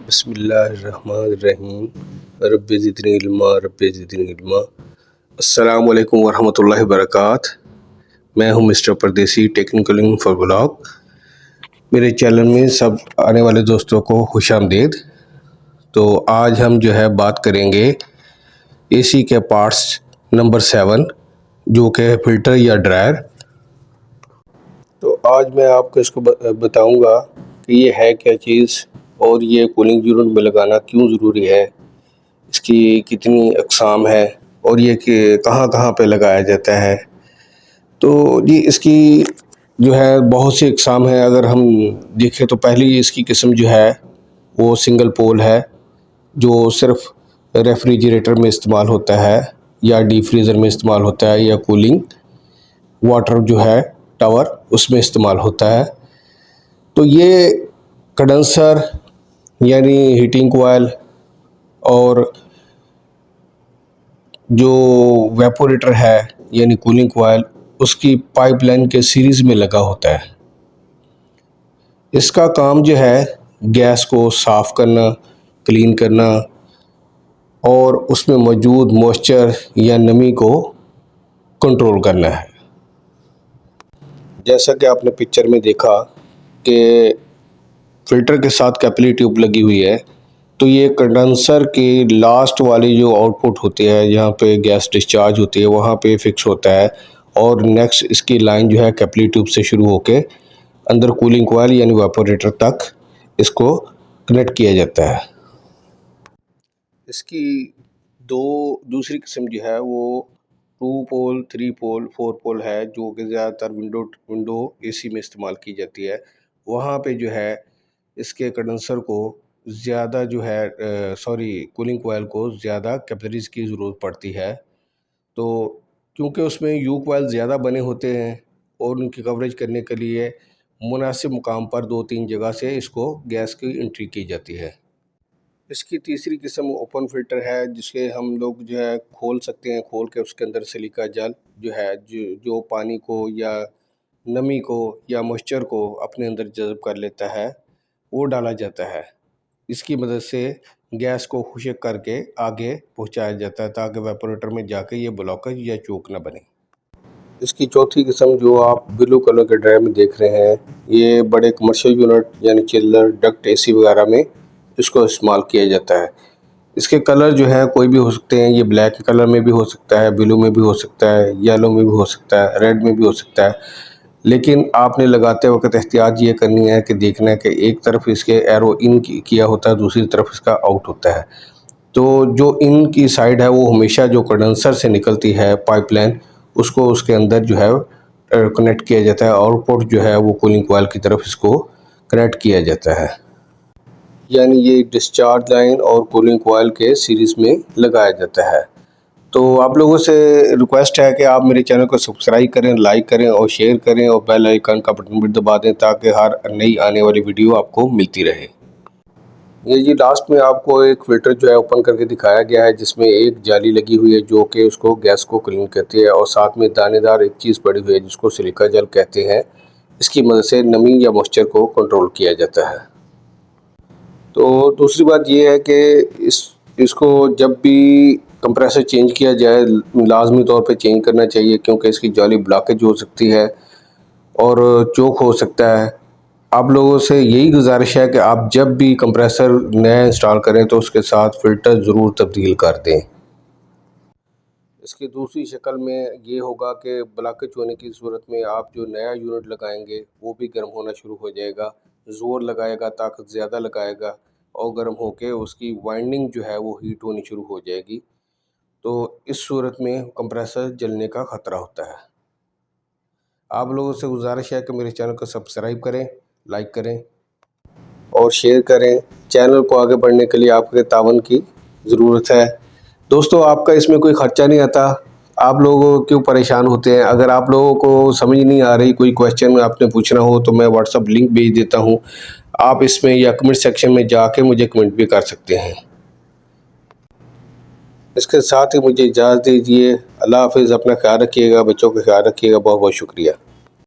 बिस्मिल्लाहिर्रहमानिर्रहीम। Rabbi ज़िदनी इल्मा rabbi ज़िदनी इल्मा। अस्सलाम वालेकुम वरहमतुल्लाहि वबरकातुहू। मैं हूं मिस्टर परदेसी, टेक्निकल फॉर ब्लॉग। मेरे चैनल में सब आने वाले दोस्तों को खुशामदीद। तो आज हम जो है बात करेंगे एसी के पार्ट्स नंबर 7 जो कि फ़िल्टर या ड्रायर। तो आज मैं आपको इसको बताऊंगा कि ये है क्या चीज़ और ये कूलिंग यूनिट में लगाना क्यों ज़रूरी है, इसकी कितनी अक़साम है और ये कि कहाँ कहाँ पे लगाया जाता है। तो जी इसकी जो है बहुत सी अक़साम है। अगर हम देखें तो पहली इसकी किस्म जो है वो सिंगल पोल है, जो सिर्फ रेफ्रिजरेटर में इस्तेमाल होता है या डीप फ्रीज़र में इस्तेमाल होता है या कूलिंग वाटर जो है टावर उसमें इस्तेमाल होता है। तो ये कंडेंसर यानी हीटिंग कोयल और जो वेपोरेटर है यानी कूलिंग कोयल उसकी पाइपलाइन के सीरीज़ में लगा होता है। इसका काम जो है गैस को साफ़ करना, क्लीन करना और उसमें मौजूद मॉइस्चर या नमी को कंट्रोल करना है। जैसा कि आपने पिक्चर में देखा कि फ़िल्टर के साथ कैपिलरी ट्यूब लगी हुई है, तो ये कंडेंसर की लास्ट वाली जो आउटपुट होती है जहाँ पे गैस डिस्चार्ज होती है वहाँ पे फिक्स होता है और नेक्स्ट इसकी लाइन जो है कैपिलरी ट्यूब से शुरू होके अंदर कूलिंग कोयल यानी वेपोरेटर तक इसको कनेक्ट किया जाता है। इसकी दूसरी किस्म जो है वो 2 पोल, 3 पोल, 4 पोल है, जो कि ज़्यादातर विंडो एसी में इस्तेमाल की जाती है। वहाँ पे जो है इसके कंडेंसर को ज़्यादा जो है कूलिंग कोयल को ज़्यादा कैपिलरीज़ की ज़रूरत पड़ती है। तो क्योंकि उसमें यू कोयल ज़्यादा बने होते हैं और उनकी कवरेज करने के लिए मुनासिब मुकाम पर 2-3 जगह से इसको गैस की एंट्री की जाती है। इसकी तीसरी किस्म ओपन फ़िल्टर है, जिसे हम लोग जो है खोल सकते हैं, खोल के उसके अंदर सिलिका जेल जो है जो पानी को या नमी को या मॉइस्चर को अपने अंदर जज़्ब कर लेता है, वो डाला जाता है। इसकी मदद से गैस को खुश्क करके आगे पहुंचाया जाता है ताकि वेपोरेटर में जाके ये ब्लॉकेज या चोक ना बने। इसकी चौथी किस्म जो आप ब्लू कलर के ड्रायर में देख रहे हैं, ये बड़े कमर्शियल यूनिट यानी चिल्लर, डक्ट एसी वगैरह में इसको इस्तेमाल किया जाता है। इसके कलर जो है कोई भी हो सकते हैं, ये ब्लैक कलर में भी हो सकता है, ब्लू में भी हो सकता है, येलो में भी हो सकता है, रेड में भी हो सकता है। लेकिन आपने लगाते वक्त एहतियात ये करनी है कि देखना है कि एक तरफ इसके एरो इन किया होता है, दूसरी तरफ इसका आउट होता है। तो जो इन की साइड है वो हमेशा जो कंडेंसर से निकलती है पाइपलाइन, उसको उसके अंदर जो है कनेक्ट किया जाता है। आउटपुट जो है वो कूलिंग कोयल की तरफ इसको कनेक्ट किया जाता है, यानी ये डिस्चार्ज लाइन और कूलिंग कोयल के सीरीज़ में लगाया जाता है। तो आप लोगों से रिक्वेस्ट है कि आप मेरे चैनल को सब्सक्राइब करें, लाइक करें और शेयर करें और बेल आइकन का बटन भी दबा दें ताकि हर नई आने वाली वीडियो आपको मिलती रहे। ये जी लास्ट में आपको एक फ़िल्टर जो है ओपन करके दिखाया गया है, जिसमें एक जाली लगी हुई है जो कि उसको गैस को क्लीन करती है और साथ में दानेदार एक चीज़ पड़ी हुई है जिसको सिलिका जेल कहते हैं। इसकी मदद से नमी या मॉइस्चर को कंट्रोल किया जाता है। तो दूसरी बात ये है कि इसको जब भी कंप्रेसर चेंज किया जाए लाजमी तौर पे चेंज करना चाहिए, क्योंकि इसकी जाली ब्लॉकेज हो सकती है और चोक हो सकता है। आप लोगों से यही गुजारिश है कि आप जब भी कंप्रेसर नया इंस्टॉल करें तो उसके साथ फ़िल्टर ज़रूर तब्दील कर दें। इसकी दूसरी शक्ल में ये होगा कि ब्लॉकेज होने की सूरत में आप जो नया यूनिट लगाएंगे वो भी गर्म होना शुरू हो जाएगा, ज़ोर लगाएगा, ताकत ज़्यादा लगाएगा और गर्म होके उसकी वाइंडिंग जो है वो हीट होनी शुरू हो जाएगी। तो इस सूरत में कंप्रेसर जलने का ख़तरा होता है। आप लोगों से गुजारिश है कि मेरे चैनल को सब्सक्राइब करें, लाइक करें और शेयर करें। चैनल को आगे बढ़ने के लिए आपके तावन की ज़रूरत है। दोस्तों, आपका इसमें कोई ख़र्चा नहीं आता, आप लोग क्यों परेशान होते हैं? अगर आप लोगों को समझ नहीं आ रही, कोई क्वेश्चन आपने पूछना हो तो मैं व्हाट्सअप लिंक भेज देता हूँ, आप इसमें या कमेंट सेक्शन में जाके मुझे कमेंट भी कर सकते हैं। इसके साथ ही मुझे इजाज़त दीजिए। अल्लाह हाफ़िज़। अपना ख्याल रखिएगा, बच्चों का ख्याल रखिएगा। बहुत बहुत शुक्रिया।